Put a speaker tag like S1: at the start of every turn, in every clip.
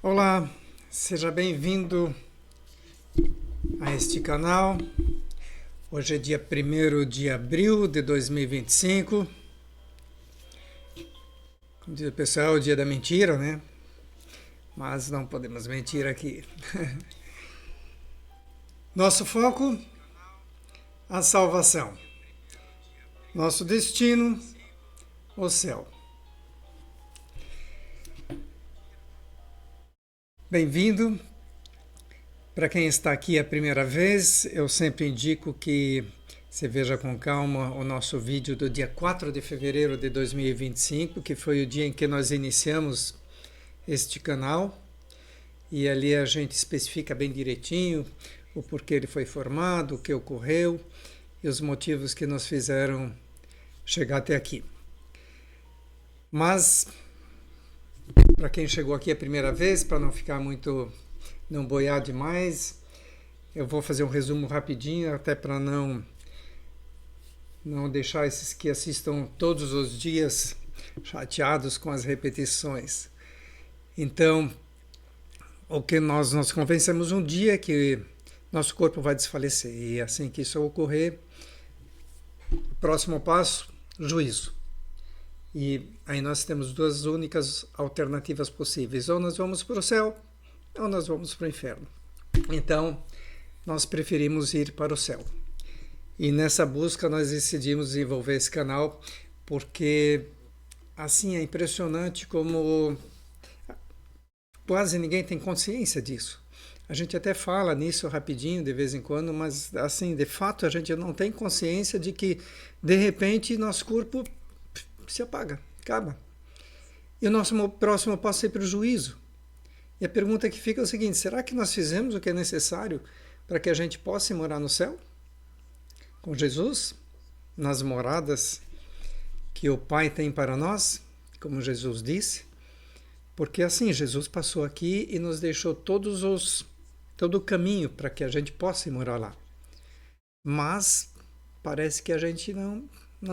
S1: Olá, seja bem-vindo a este canal. Hoje é dia 1º de abril de 2025. Como diz o pessoal, é o dia da mentira, né? Mas não podemos mentir aqui. Nosso foco, a salvação. Nosso destino, o céu. Bem-vindo. Para quem está aqui a primeira vez, eu sempre indico que você veja com calma o nosso vídeo do dia 4 de fevereiro de 2025, que foi o dia em que nós iniciamos este canal. E ali a gente especifica bem direitinho o porquê ele foi formado, o que ocorreu e os motivos que nos fizeram chegar até aqui. Mas, para quem chegou aqui a primeira vez, para não ficar muito, não boiar demais, eu vou fazer um resumo rapidinho, até para não deixar esses que assistam todos os dias chateados com as repetições. Então, o que nós nos convencemos um dia é que nosso corpo vai desfalecer, e assim que isso ocorrer, o próximo passo, juízo. E aí nós temos duas únicas alternativas possíveis: ou nós vamos para o céu, ou nós vamos para o inferno. Então, nós preferimos ir para o céu. E nessa busca nós decidimos desenvolver esse canal, porque assim é impressionante como quase ninguém tem consciência disso. A gente até fala nisso rapidinho de vez em quando, mas assim, de fato a gente não tem consciência de que de repente nosso corpo se apaga, acaba. E o nosso próximo passo é para o juízo. E a pergunta que fica é o seguinte: será que nós fizemos o que é necessário para que a gente possa morar no céu? Com Jesus? Nas moradas que o Pai tem para nós? Como Jesus disse? Porque assim, Jesus passou aqui e nos deixou todo o caminho para que a gente possa morar lá. Mas parece que a gente não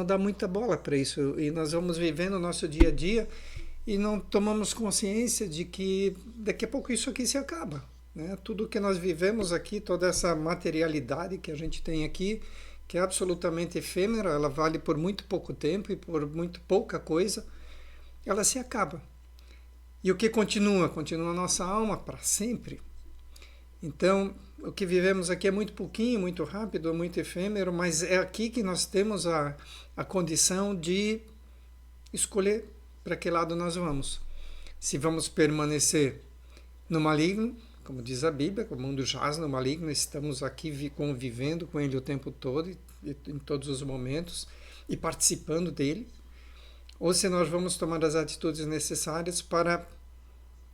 S1: dá muita bola para isso. E nós vamos vivendo o nosso dia a dia e não tomamos consciência de que daqui a pouco isso aqui se acaba. Né? Tudo que nós vivemos aqui, toda essa materialidade que a gente tem aqui, que é absolutamente efêmera, ela vale por muito pouco tempo e por muito pouca coisa, ela se acaba. E o que continua? Continua a nossa alma para sempre. Então, o que vivemos aqui é muito pouquinho, muito rápido, muito efêmero, mas é aqui que nós temos a condição de escolher para que lado nós vamos. Se vamos permanecer no maligno, como diz a Bíblia, o mundo jaz no maligno, estamos aqui convivendo com ele o tempo todo, e em todos os momentos, e participando dele, ou se nós vamos tomar as atitudes necessárias para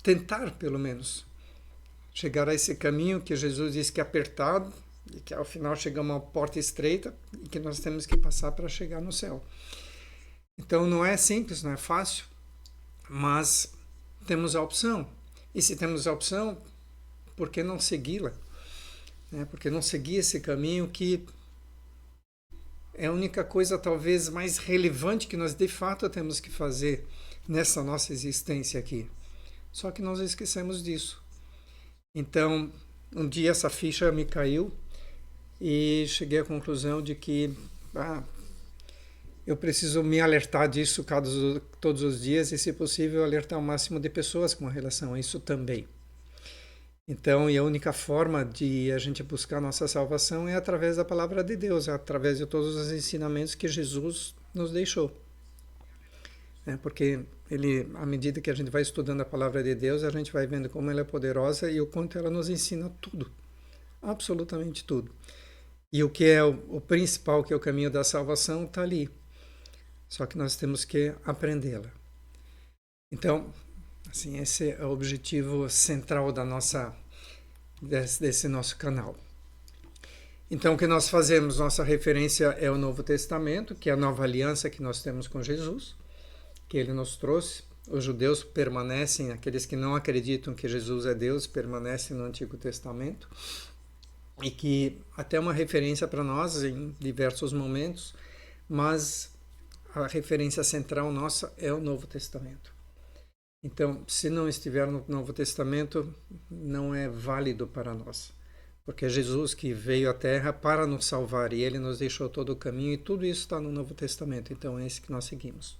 S1: tentar, pelo menos, chegar a esse caminho que Jesus diz que é apertado e que ao final chegamos a uma porta estreita e que nós temos que passar para chegar no céu. Então não é simples, não é fácil, mas temos a opção. E se temos a opção, por que não segui-la? Por que não seguir esse caminho que é a única coisa talvez mais relevante que nós de fato temos que fazer nessa nossa existência aqui? Só que nós esquecemos disso. Então, um dia essa ficha me caiu e cheguei à conclusão de que eu preciso me alertar disso todos os dias e, se possível, alertar o máximo de pessoas com relação a isso também. Então, e a única forma de a gente buscar a nossa salvação é através da palavra de Deus, é através de todos os ensinamentos que Jesus nos deixou. Porque à medida que a gente vai estudando a palavra de Deus, a gente vai vendo como ela é poderosa e o quanto ela nos ensina tudo, absolutamente tudo. E o que é o principal, que é o caminho da salvação, está ali. Só que nós temos que aprendê-la. Então, assim, esse é o objetivo central desse nosso canal. Então, o que nós fazemos? Nossa referência é o Novo Testamento, que é a nova aliança que nós temos com Jesus, que ele nos trouxe. Os judeus permanecem, aqueles que não acreditam que Jesus é Deus, permanecem no Antigo Testamento, e que até é uma referência para nós em diversos momentos, mas a referência central nossa é o Novo Testamento. Então, se não estiver no Novo Testamento, não é válido para nós. Porque é Jesus que veio à Terra para nos salvar e Ele nos deixou todo o caminho e tudo isso está no Novo Testamento. Então, é esse que nós seguimos.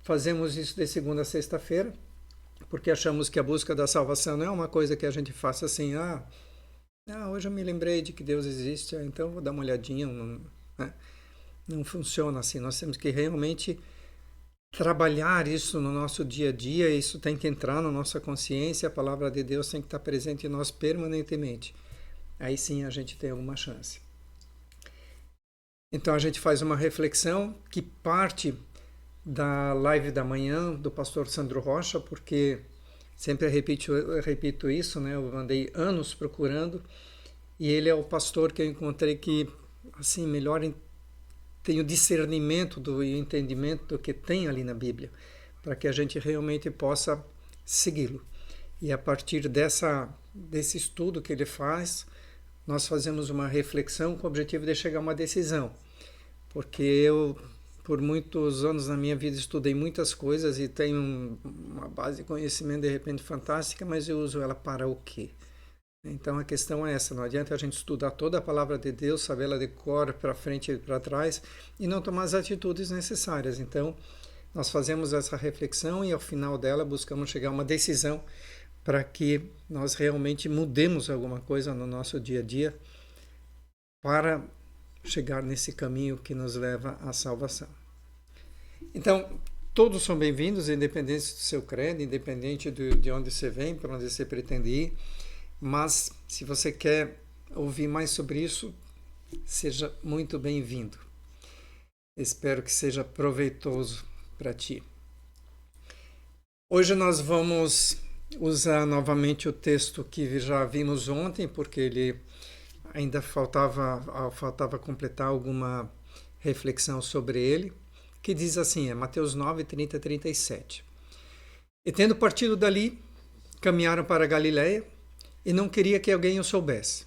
S1: Fazemos isso de segunda a sexta-feira, porque achamos que a busca da salvação não é uma coisa que a gente faça assim, hoje eu me lembrei de que Deus existe, então vou dar uma olhadinha. Não, né? Não funciona assim. Nós temos que realmente trabalhar isso no nosso dia a dia, isso tem que entrar na nossa consciência, a palavra de Deus tem que estar presente em nós permanentemente. Aí sim a gente tem alguma chance. Então a gente faz uma reflexão que parte da live da manhã do pastor Sandro Rocha, porque sempre eu repito isso, né? Eu andei anos procurando e ele é o pastor que eu encontrei que assim melhor tem o discernimento e o entendimento do que tem ali na Bíblia, para que a gente realmente possa segui-lo. E a partir desse estudo que ele faz, nós fazemos uma reflexão com o objetivo de chegar a uma decisão. Porque eu, por muitos anos na minha vida, estudei muitas coisas e tenho uma base de conhecimento de repente fantástica, mas eu uso ela para o quê? Então a questão é essa, não adianta a gente estudar toda a palavra de Deus, saber ela de cor para frente e para trás e não tomar as atitudes necessárias. Então nós fazemos essa reflexão e ao final dela buscamos chegar a uma decisão para que nós realmente mudemos alguma coisa no nosso dia a dia para chegar nesse caminho que nos leva à salvação. Então, todos são bem-vindos, independente do seu credo, independente de onde você vem, para onde você pretende ir. Mas, se você quer ouvir mais sobre isso, seja muito bem-vindo. Espero que seja proveitoso para ti. Hoje nós vamos usar novamente o texto que já vimos ontem, porque ele ainda faltava completar alguma reflexão sobre ele, que diz assim, Mateus 9, 30 a 37. E tendo partido dali, caminharam para Galiléia, e não queria que alguém o soubesse.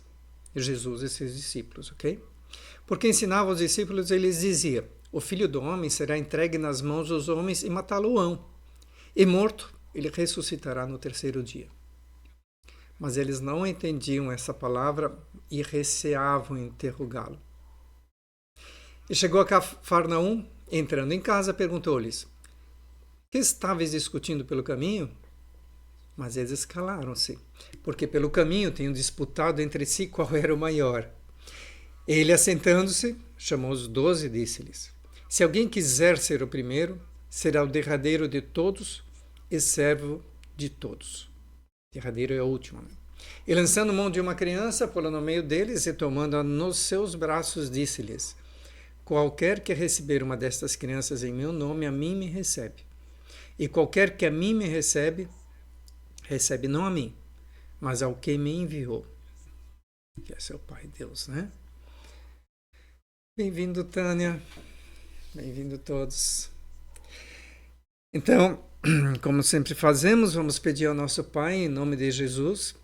S1: Jesus e seus discípulos, ok? Porque ensinava os discípulos, eles dizia, o Filho do Homem será entregue nas mãos dos homens e matá-lo-ão. E morto, ele ressuscitará no terceiro dia. Mas eles não entendiam essa palavra e receavam interrogá-lo. E chegou a Cafarnaum, entrando em casa, perguntou-lhes, que estáveis discutindo pelo caminho? Mas eles calaram-se, porque pelo caminho tinham disputado entre si qual era o maior. Ele, assentando-se, chamou os 12 e disse-lhes, se alguém quiser ser o primeiro, será o derradeiro de todos e servo de todos. Derradeiro é o último, né? E lançando mão de uma criança, pô-la no meio deles e tomando-a nos seus braços, disse-lhes, qualquer que receber uma destas crianças em meu nome, a mim me recebe. E qualquer que a mim me recebe, recebe não a mim, mas ao que me enviou, que é seu Pai Deus, né? Bem-vindo, Tânia. Bem-vindo todos. Então, como sempre fazemos, vamos pedir ao nosso Pai, em nome de Jesus,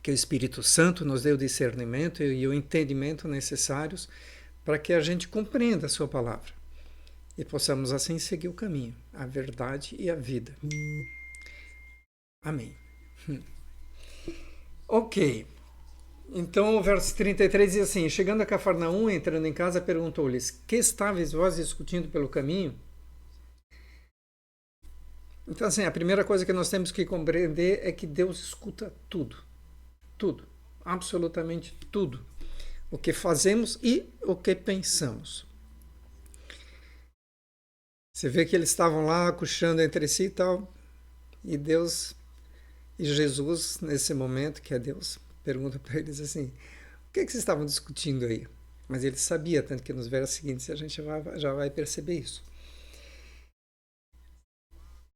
S1: que o Espírito Santo nos dê o discernimento e o entendimento necessários para que a gente compreenda a sua palavra e possamos assim seguir o caminho, a verdade e a vida. Amém. Ok. Então o verso 33 diz assim, chegando a Cafarnaum, entrando em casa, perguntou-lhes, que estáveis vós discutindo pelo caminho? Então assim, a primeira coisa que nós temos que compreender é que Deus escuta tudo. Tudo. Absolutamente tudo. O que fazemos e o que pensamos. Você vê que eles estavam lá cochando entre si e tal, e Deus e Jesus, nesse momento, que é Deus, pergunta para eles assim, o que vocês estavam discutindo aí? Mas ele sabia, tanto que nos versos seguintes a gente já vai perceber isso.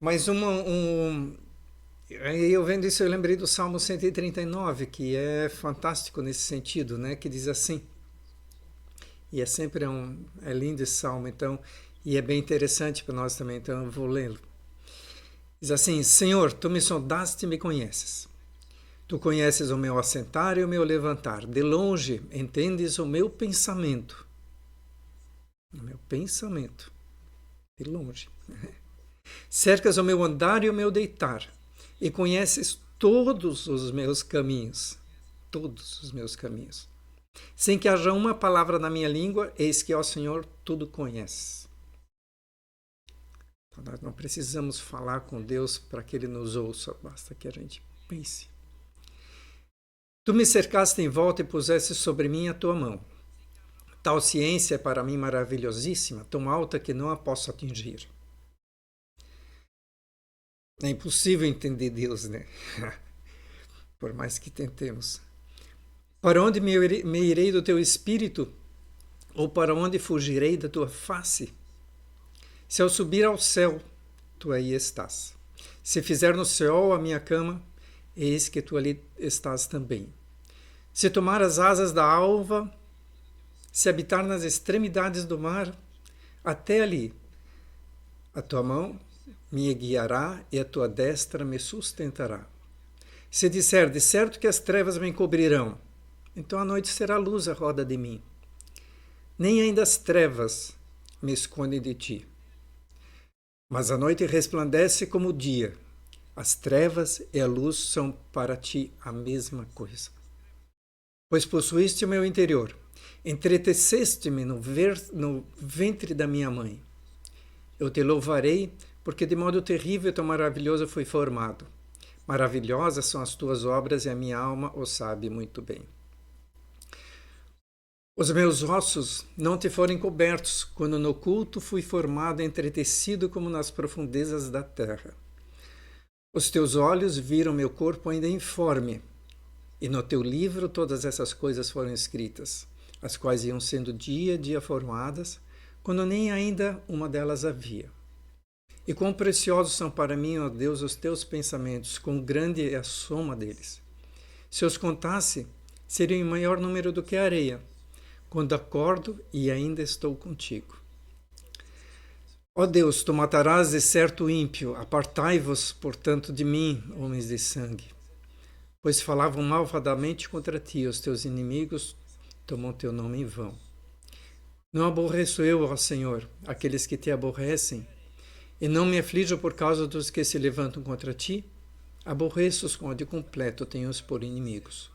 S1: Mas eu vendo isso, eu lembrei do Salmo 139, que é fantástico nesse sentido, né? Que diz assim, e é sempre é lindo esse salmo, então, e é bem interessante para nós também, então eu vou lê-lo. Diz assim, Senhor, tu me sondaste e me conheces. Tu conheces o meu assentar e o meu levantar. De longe entendes o meu pensamento. O meu pensamento. De longe. Cercas o meu andar e o meu deitar, e conheces todos os meus caminhos. Todos os meus caminhos. Sem que haja uma palavra na minha língua, eis que, ó Senhor, tudo conheces. Então, nós não precisamos falar com Deus para que Ele nos ouça, basta que a gente pense. Tu me cercaste em volta e puseste sobre mim a tua mão. Tal ciência é para mim maravilhosíssima, tão alta que não a posso atingir. É impossível entender Deus, né? Por mais que tentemos. Para onde me irei do teu espírito? Ou para onde fugirei da tua face? Se eu subir ao céu, tu aí estás. Se fizer no céu a minha cama, eis que tu ali estás também. Se tomar as asas da alva, se habitar nas extremidades do mar, até ali, a tua mão me guiará e a tua destra me sustentará. Se disser, de certo que as trevas me encobrirão, então a noite será luz à roda de mim. Nem ainda as trevas me escondem de ti. Mas a noite resplandece como o dia. As trevas e a luz são para ti a mesma coisa. Pois possuíste o meu interior, entreteceste-me no ventre da minha mãe. Eu te louvarei, porque de modo terrível e tão maravilhoso fui formado. Maravilhosas são as tuas obras e a minha alma o sabe muito bem. Os meus ossos não te foram cobertos, quando no oculto fui formado, entretecido como nas profundezas da terra. Os teus olhos viram meu corpo ainda informe, e no teu livro todas essas coisas foram escritas, as quais iam sendo dia a dia formadas, quando nem ainda uma delas havia. E quão preciosos são para mim, ó Deus, os teus pensamentos, quão grande é a soma deles. Se os contasse, seriam em maior número do que a areia, quando acordo e ainda estou contigo. Ó Deus, tu matarás de certo o ímpio, apartai-vos, portanto, de mim, homens de sangue. Pois falavam malvadamente contra ti, os teus inimigos tomam teu nome em vão. Não aborreço eu, ó Senhor, aqueles que te aborrecem, e não me aflijo por causa dos que se levantam contra ti? Aborreço-os com ódio completo, tenho-os por inimigos.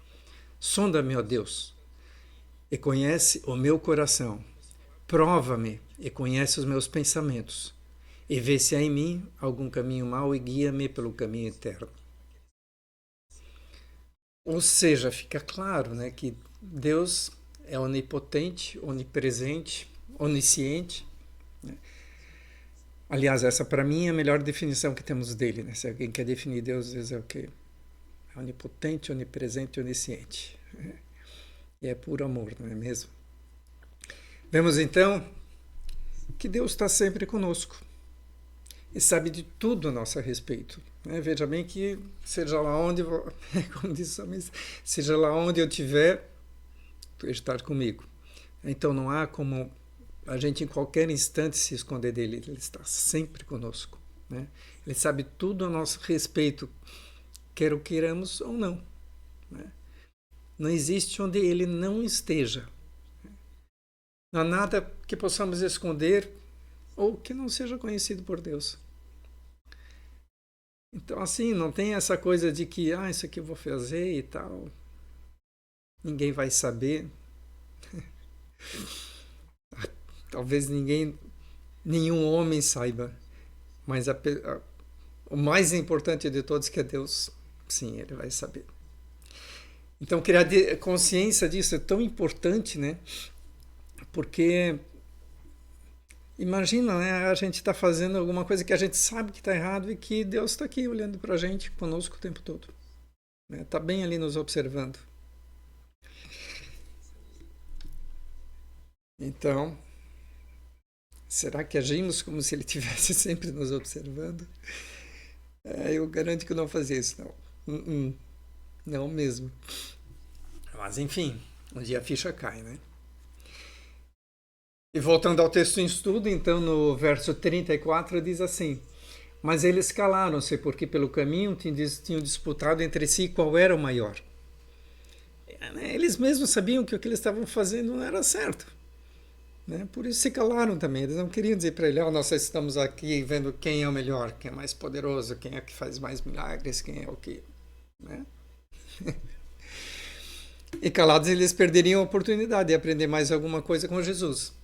S1: Sonda-me, ó Deus, e conhece o meu coração. Prova-me e conhece os meus pensamentos, e vê se há em mim algum caminho mau e guia-me pelo caminho eterno. Ou seja, fica claro, né, que Deus é onipotente, onipresente, onisciente. Né? Aliás, essa para mim é a melhor definição que temos dele. Né? Se alguém quer definir Deus, diz é o quê? É onipotente, onipresente e onisciente. E é puro amor, não é mesmo? Vemos então que Deus está sempre conosco e sabe de tudo a nosso respeito. Veja bem que seja lá onde, como disse, seja lá onde eu estiver, tu estar comigo. Então não há como a gente em qualquer instante se esconder dele, ele está sempre conosco. Né? Ele sabe tudo a nosso respeito, quer o queiramos ou não. Né? Não existe onde ele não esteja. Não há nada que possamos esconder ou que não seja conhecido por Deus. Então, assim, não tem essa coisa de que, isso aqui eu vou fazer e tal. Ninguém vai saber. Talvez nenhum homem saiba. Mas o mais importante de todos que é Deus, sim, ele vai saber. Então, criar consciência disso é tão importante, né? Porque imagina, né? A gente está fazendo alguma coisa que a gente sabe que está errado e que Deus está aqui olhando para a gente, conosco o tempo todo. Está bem ali nos observando. Então, será que agimos como se Ele estivesse sempre nos observando? Eu garanto que eu não fazia isso, não. Não mesmo. Mas, enfim, um dia a ficha cai, né? E voltando ao texto em estudo, então no verso 34 diz assim: Mas eles calaram-se, porque pelo caminho tinham disputado entre si qual era o maior. Eles mesmos sabiam que o que eles estavam fazendo não era certo. né? Por isso se calaram também. Eles não queriam dizer para ele: oh, nós estamos aqui vendo quem é o melhor, quem é mais poderoso, quem é que faz mais milagres, quem é o que, né? E calados eles perderiam a oportunidade de aprender mais alguma coisa com Jesus.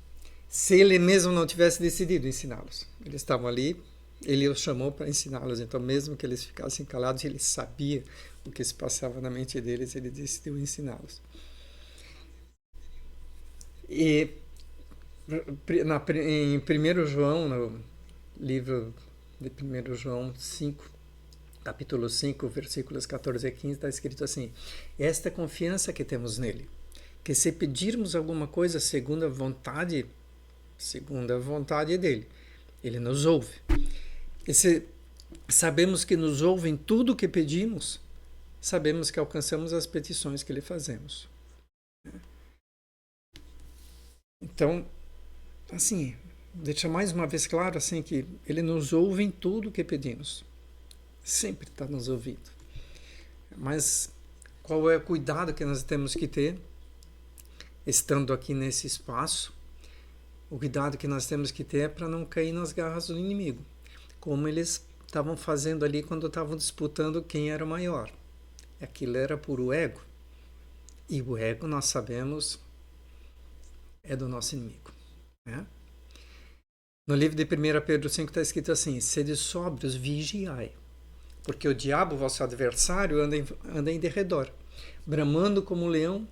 S1: Se ele mesmo não tivesse decidido ensiná-los. Eles estavam ali, ele os chamou para ensiná-los. Então, mesmo que eles ficassem calados, ele sabia o que se passava na mente deles, ele decidiu ensiná-los. E em 1 João, no livro de 1 João 5, capítulo 5, versículos 14 a 15, está escrito assim: esta confiança que temos nele, que se pedirmos alguma coisa segundo a vontade dele, ele nos ouve. E se sabemos que nos ouve em tudo o que pedimos, sabemos que alcançamos as petições que lhe fazemos. Então, assim, deixa mais uma vez claro assim que ele nos ouve em tudo o que pedimos. Sempre está nos ouvindo. Mas qual é o cuidado que nós temos que ter estando aqui nesse espaço? O cuidado que nós temos que ter é para não cair nas garras do inimigo, como eles estavam fazendo ali quando estavam disputando quem era o maior. Aquilo era puro ego. E o ego, nós sabemos, é do nosso inimigo, né? No livro de 1 Pedro 5 está escrito assim: sede sóbrios, vigiai, porque o diabo, vosso adversário, anda em derredor, bramando como um leão,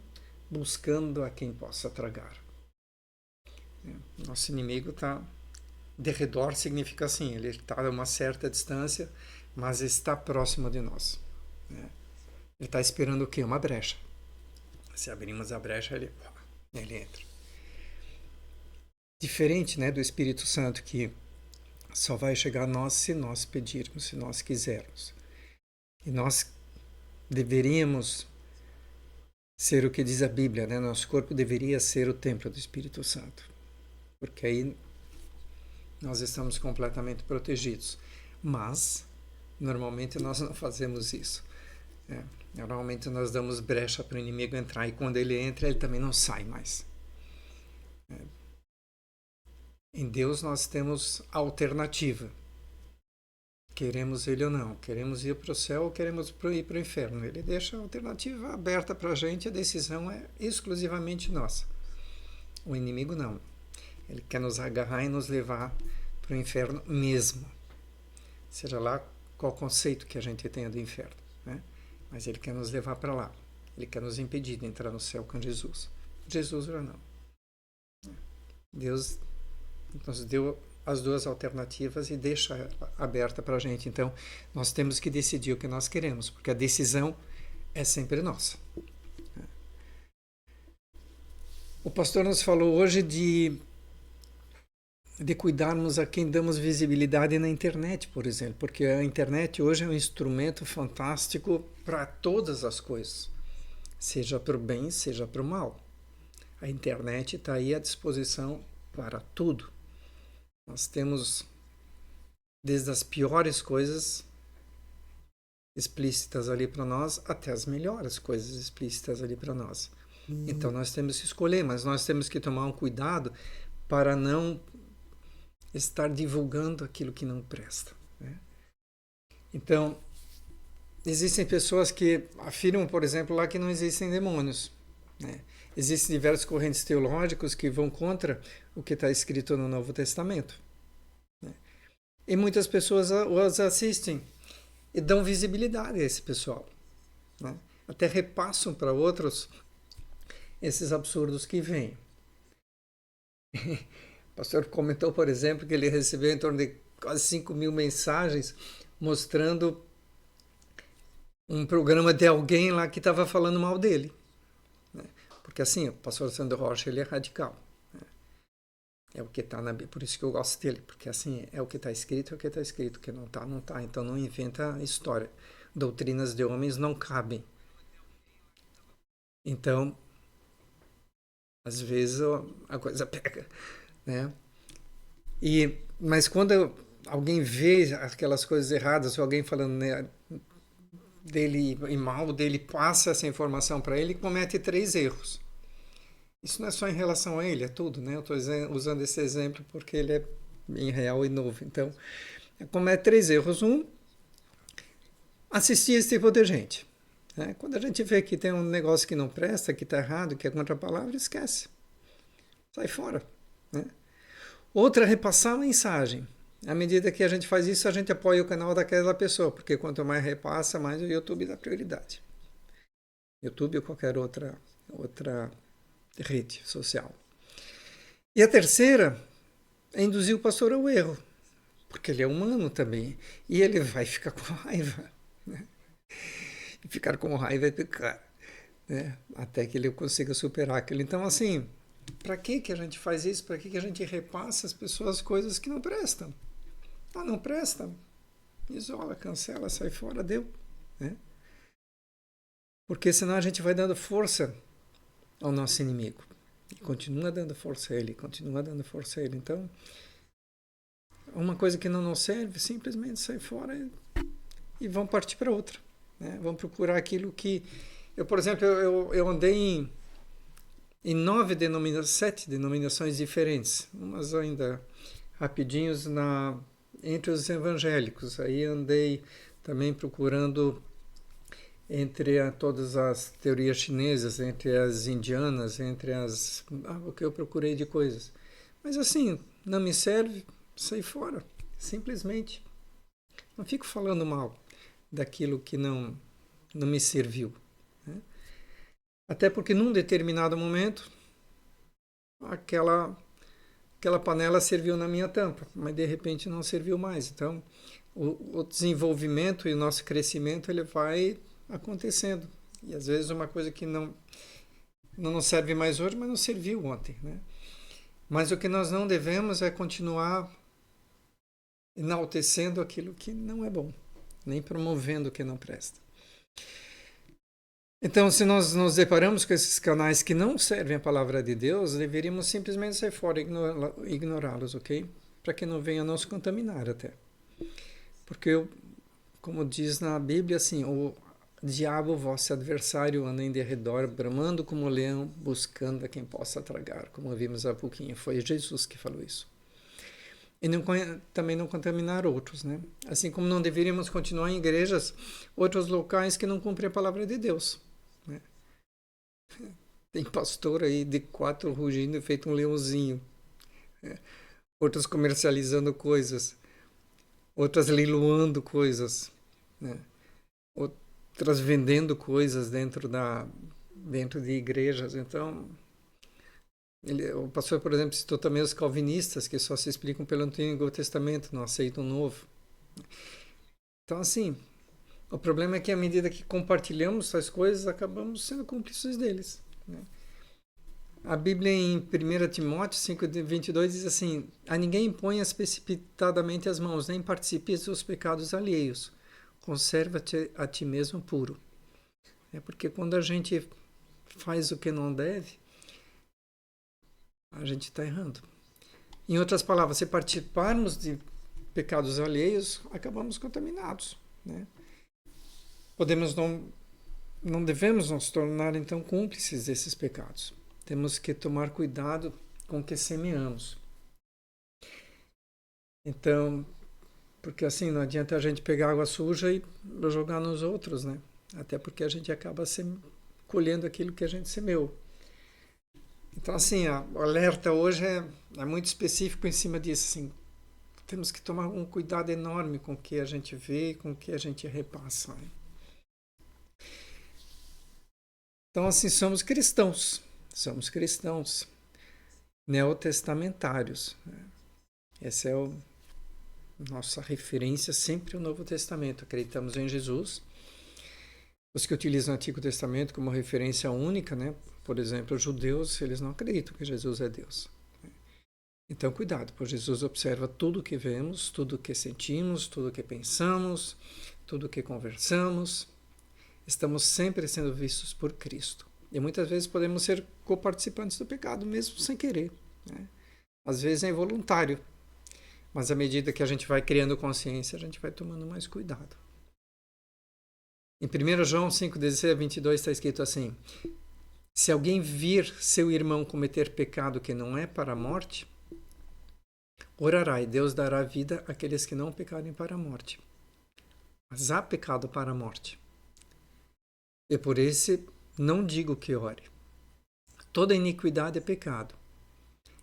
S1: buscando a quem possa tragar. Nosso inimigo está derredor, significa assim, ele está a uma certa distância, mas está próximo de nós, né? Ele está esperando o quê? Uma brecha. Se abrirmos a brecha, ele entra. Diferente, né, do Espírito Santo, que só vai chegar a nós se nós pedirmos, se nós quisermos. E nós deveríamos ser o que diz a Bíblia, né? Nosso corpo deveria ser o templo do Espírito Santo, porque aí nós estamos completamente protegidos. Mas, normalmente, nós não fazemos isso, né? Normalmente, nós damos brecha para o inimigo entrar, e quando ele entra, ele também não sai mais. Em Deus nós temos alternativa. Queremos ele ou não. Queremos ir para o céu ou queremos ir para o inferno. Ele deixa a alternativa aberta para a gente. A decisão é exclusivamente nossa. O inimigo não. Ele quer nos agarrar e nos levar para o inferno mesmo. Seja lá qual conceito que a gente tenha do inferno, né? Mas ele quer nos levar para lá. Ele quer nos impedir de entrar no céu com Jesus. Jesus já não. Deus nos deu as duas alternativas e deixa aberta para a gente. Então, nós temos que decidir o que nós queremos, porque a decisão é sempre nossa. O pastor nos falou hoje de cuidarmos a quem damos visibilidade na internet, por exemplo, porque a internet hoje é um instrumento fantástico para todas as coisas, seja para o bem, seja para o mal. A internet está aí à disposição para tudo. Nós temos desde as piores coisas explícitas ali para nós até as melhores coisas explícitas ali para nós. Então nós temos que escolher, mas nós temos que tomar um cuidado para não estar divulgando aquilo que não presta, né? Então, existem pessoas que afirmam, por exemplo, lá que não existem demônios, né? Existem diversas correntes teológicas que vão contra o que está escrito no Novo Testamento, né? E muitas pessoas os assistem e dão visibilidade a esse pessoal, né? Até repassam para outros esses absurdos que vêm. O pastor comentou, por exemplo, que ele recebeu em torno de quase 5.000 mensagens mostrando um programa de alguém lá que estava falando mal dele, né? Porque assim, o pastor Sandro Rocha, ele é radical, né? É o que está na Bíblia, por isso que eu gosto dele, porque assim, é o que está escrito, é o que está escrito, o que não está, não está, então não inventa história. Doutrinas de homens não cabem. Então, às vezes a coisa pega, né? Mas quando alguém vê aquelas coisas erradas, ou alguém falando, né, dele e mal dele, passa essa informação para ele e comete 3 erros. Isso não é só em relação a ele, é tudo, né? Eu estou usando esse exemplo porque ele é bem real e novo. Então, comete 3 erros. Assistir esse tipo de gente. Né? Quando a gente vê que tem um negócio que não presta, que está errado, que é contra a palavra, esquece. Sai fora. Né? Outra, repassar a mensagem. À medida que a gente faz isso, a gente apoia o canal daquela pessoa, porque quanto mais repassa, mais o YouTube dá prioridade. YouTube ou qualquer outra rede social. E a terceira é induzir o pastor ao erro, porque ele é humano também, e ele vai ficar com raiva. Né? E ficar com raiva é pecar, né? Até que ele consiga superar aquilo. Então, assim, para que a gente faz isso? Para que a gente repassa às pessoas coisas que não prestam? Ah, não presta? Isola, cancela, sai fora, deu. Né? Porque senão a gente vai dando força ao nosso inimigo. E continua dando força a ele, continua dando força a ele. Então, uma coisa que não nos serve, simplesmente sai fora e vão partir para outra. Né? Vão procurar aquilo que... por exemplo, eu andei em 7 denominações diferentes. Umas ainda rapidinhos entre os evangélicos. Aí andei também procurando entre todas as teorias chinesas, entre as indianas, o que eu procurei de coisas. Mas assim, não me serve, saí fora, simplesmente. Não fico falando mal daquilo que não me serviu. Né? Até porque num determinado momento, aquela panela serviu na minha tampa, mas de repente não serviu mais. Então, o desenvolvimento e o nosso crescimento, ele vai acontecendo. E às vezes uma coisa que não nos serve mais hoje, mas não serviu ontem. Né? Mas o que nós não devemos é continuar enaltecendo aquilo que não é bom, nem promovendo o que não presta. Então, se nós nos deparamos com esses canais que não servem a palavra de Deus, deveríamos simplesmente sair fora e ignorá-los, ok? Para que não venha nos contaminar até. Porque, como diz na Bíblia, assim, o diabo, vosso adversário, anda em derredor, bramando como leão, buscando a quem possa tragar, como vimos há pouquinho. Foi Jesus que falou isso. E também não contaminar outros, né? Assim como não deveríamos continuar em igrejas, outros locais que não cumprem a palavra de Deus. Né? Tem pastor aí de 4 rugindo feito um leãozinho. Né? Outros comercializando coisas. Outras leiloando coisas. Né? Outras vendendo coisas dentro de igrejas. Então, o pastor, por exemplo, citou também os calvinistas, que só se explicam pelo Antigo Testamento, não aceitam o Novo. Então, assim, o problema é que à medida que compartilhamos essas coisas, acabamos sendo cúmplices deles. Né? A Bíblia em 1 Timóteo 5:22 diz assim: a ninguém imponhas precipitadamente as mãos, nem participes dos pecados alheios. Conserva-te a ti mesmo puro. É porque quando a gente faz o que não deve, a gente está errando. Em outras palavras, se participarmos de pecados alheios, acabamos contaminados. Né? Não devemos nos tornar, então, cúmplices desses pecados. Temos que tomar cuidado com o que semeamos. Então, porque assim, não adianta a gente pegar água suja e jogar nos outros, né? Até porque a gente acaba colhendo aquilo que a gente semeou. Então, assim, o alerta hoje é muito específico em cima disso. Assim, temos que tomar um cuidado enorme com o que a gente vê e com o que a gente repassa. Né? Então, assim, somos cristãos neotestamentários. Né? Essa é nossa referência sempre ao Novo Testamento. Acreditamos em Jesus. Os que utilizam o Antigo Testamento como referência única, né? Por exemplo, os judeus, eles não acreditam que Jesus é Deus. Então, cuidado, pois Jesus observa tudo o que vemos, tudo o que sentimos, tudo o que pensamos, tudo o que conversamos. Estamos sempre sendo vistos por Cristo. E muitas vezes podemos ser coparticipantes do pecado, mesmo sem querer. Né? Às vezes é involuntário. Mas à medida que a gente vai criando consciência, a gente vai tomando mais cuidado. Em 1 João 5:16-22 está escrito assim: Se alguém vir seu irmão cometer pecado que não é para a morte, orará e Deus dará vida àqueles que não pecarem para a morte. Mas há pecado para a morte. E por isso não digo que ore. Toda iniquidade é pecado.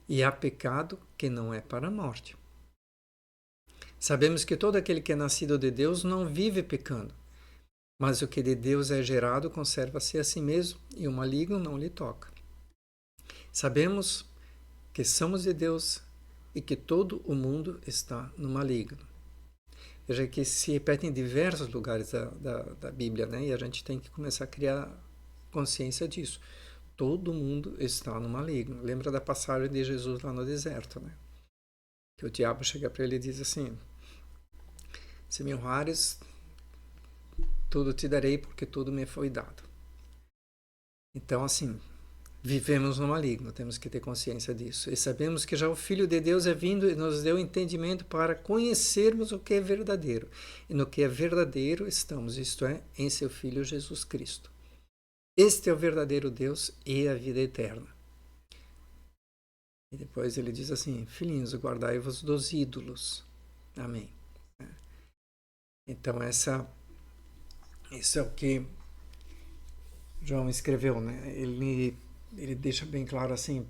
S1: E há pecado que não é para a morte. Sabemos que todo aquele que é nascido de Deus não vive pecando. Mas o que de Deus é gerado conserva-se a si mesmo, e o maligno não lhe toca. Sabemos que somos de Deus e que todo o mundo está no maligno. Veja que se repete em diversos lugares da Bíblia, né? E a gente tem que começar a criar consciência disso. Todo mundo está no maligno. Lembra da passagem de Jesus lá no deserto, né? Que o diabo chega para ele e diz assim: se me honrares, tudo te darei, porque tudo me foi dado. Então, assim, vivemos no maligno, temos que ter consciência disso. E sabemos que já o Filho de Deus é vindo e nos deu entendimento para conhecermos o que é verdadeiro. E no que é verdadeiro estamos, isto é, em seu Filho Jesus Cristo. Este é o verdadeiro Deus e a vida eterna. E depois ele diz assim: filhinhos, guardai-vos dos ídolos. Amém. Então, isso é o que João escreveu, né? Ele deixa bem claro assim: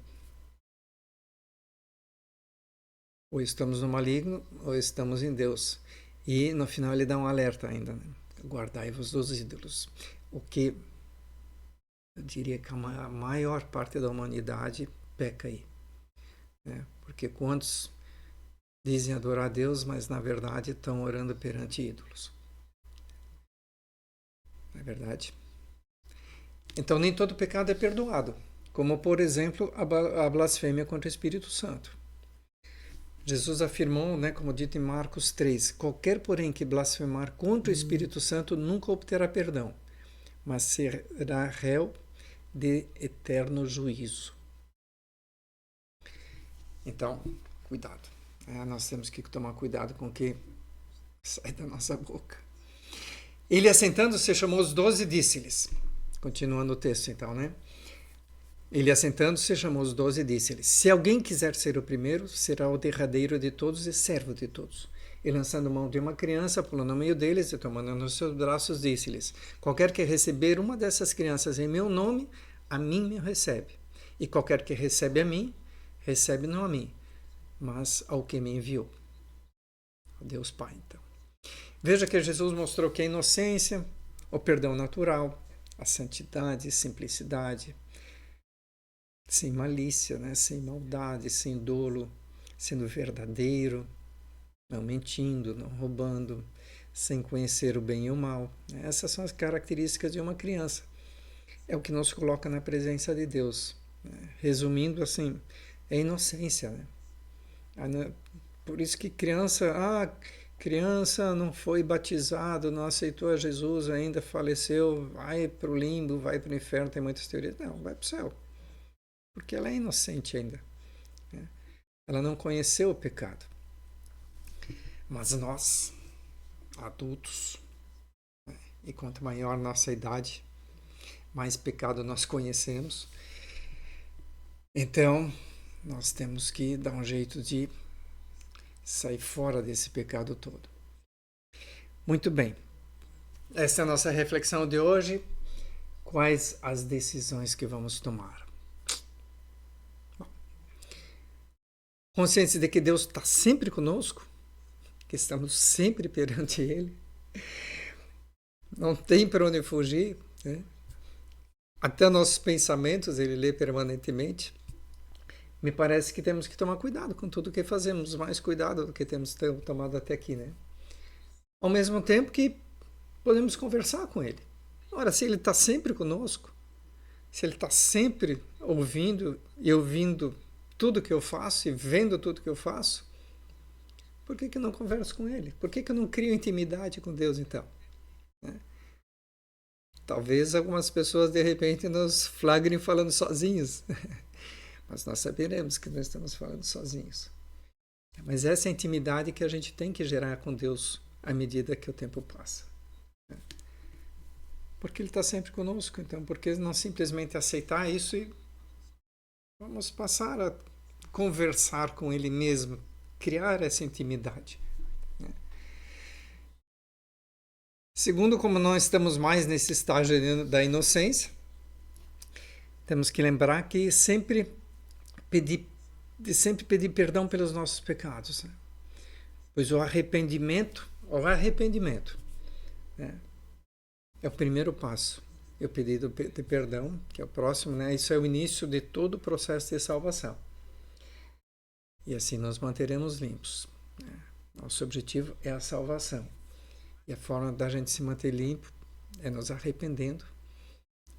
S1: ou estamos no maligno ou estamos em Deus. E no final ele dá um alerta ainda, né? Guardai-vos dos ídolos. O que eu diria que a maior parte da humanidade peca aí, né? Porque quantos dizem adorar a Deus, mas na verdade estão orando perante ídolos. Não é verdade? Então nem todo pecado é perdoado, como por exemplo a blasfêmia contra o Espírito Santo. Jesus afirmou, né, como dito em Marcos 3, qualquer porém que blasfemar contra o Espírito Santo nunca obterá perdão, mas será réu de eterno juízo. Então, cuidado. Nós temos que tomar cuidado com o que sai da nossa boca. Ele, assentando-se, chamou os 12 e disse-lhes, continuando o texto então, né? Ele, assentando-se, chamou os 12 e disse-lhes, se alguém quiser ser o primeiro, será o derradeiro de todos e servo de todos. E lançando mão de uma criança, pulou no meio deles e tomando nos seus braços, disse-lhes, qualquer que receber uma dessas crianças em meu nome, a mim me recebe. E qualquer que recebe a mim, recebe não a mim, mas ao que me enviou. A Deus Pai, então. Veja que Jesus mostrou que a inocência, o perdão natural, a santidade, simplicidade, sem malícia, né? Sem maldade, sem dolo, sendo verdadeiro, não mentindo, não roubando, sem conhecer o bem e o mal. Essas são as características de uma criança. É o que nos coloca na presença de Deus. Resumindo assim, é inocência, né? Por isso que criança não foi batizado, não aceitou a Jesus, ainda faleceu, vai para o limbo, vai para o inferno, tem muitas teorias. Não, vai para o céu. Porque ela é inocente ainda. Né? Ela não conheceu o pecado. Mas nós, adultos, né? E quanto maior nossa idade, mais pecado nós conhecemos. Então, nós temos que dar um jeito de sair fora desse pecado todo. Muito bem. Essa é a nossa reflexão de hoje. Quais as decisões que vamos tomar? Bom, conscientes de que Deus está sempre conosco, que estamos sempre perante Ele, não tem para onde fugir, né? Até nossos pensamentos Ele lê permanentemente. Me parece que temos que tomar cuidado com tudo o que fazemos, mais cuidado do que temos tomado até aqui, né? Ao mesmo tempo que podemos conversar com Ele. Ora, se Ele está sempre conosco, se Ele está sempre ouvindo tudo que eu faço e vendo tudo que eu faço, por que eu não converso com Ele? Por que eu não crio intimidade com Deus, então? Né? Talvez algumas pessoas, de repente, nos flagrem falando sozinhos. Mas nós saberemos que nós estamos falando sozinhos. Mas essa é a intimidade que a gente tem que gerar com Deus à medida que o tempo passa. Porque Ele está sempre conosco. Então, por que não simplesmente aceitar isso e vamos passar a conversar com Ele mesmo, criar essa intimidade? Segundo, como nós estamos mais nesse estágio da inocência, temos que lembrar que sempre pedir perdão pelos nossos pecados. Né? Pois o arrependimento, né, é o primeiro passo. O pedido de perdão, que é o próximo, né? Isso é o início de todo o processo de salvação. E assim nós manteremos limpos. Né? Nosso objetivo é a salvação. E a forma da gente se manter limpo é nos arrependendo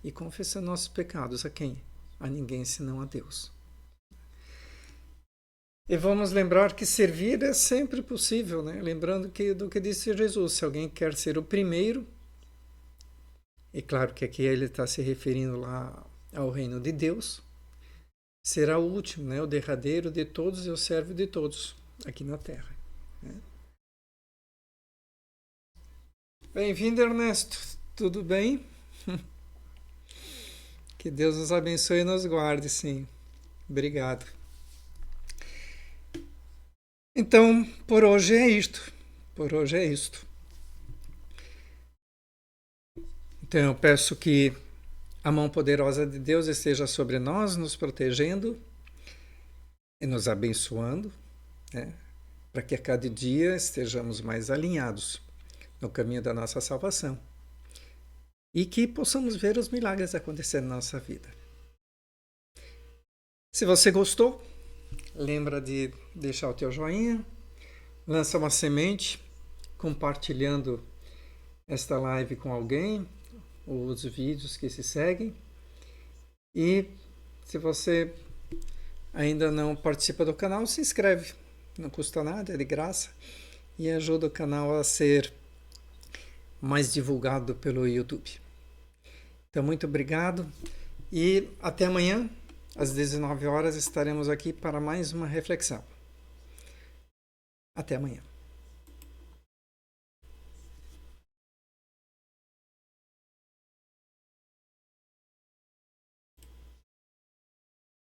S1: e confessando nossos pecados a quem? A ninguém senão a Deus. E vamos lembrar que servir é sempre possível, né? Lembrando do que disse Jesus, se alguém quer ser o primeiro, e claro que aqui ele está se referindo lá ao reino de Deus, será o último, né? O derradeiro de todos e o servo de todos aqui na Terra. Né? Bem-vindo, Ernesto. Tudo bem? Que Deus nos abençoe e nos guarde, sim. Obrigado. Então, por hoje é isto. Então, eu peço que a mão poderosa de Deus esteja sobre nós, nos protegendo e nos abençoando, né? Para que a cada dia estejamos mais alinhados no caminho da nossa salvação e que possamos ver os milagres acontecendo na nossa vida. Se você gostou, lembra de deixar o teu joinha, lança uma semente compartilhando esta live com alguém, ou os vídeos que se seguem. E se você ainda não participa do canal, se inscreve, não custa nada, é de graça e ajuda o canal a ser mais divulgado pelo YouTube. Então, muito obrigado e até amanhã, às 19 horas, estaremos aqui para mais uma reflexão. Até amanhã.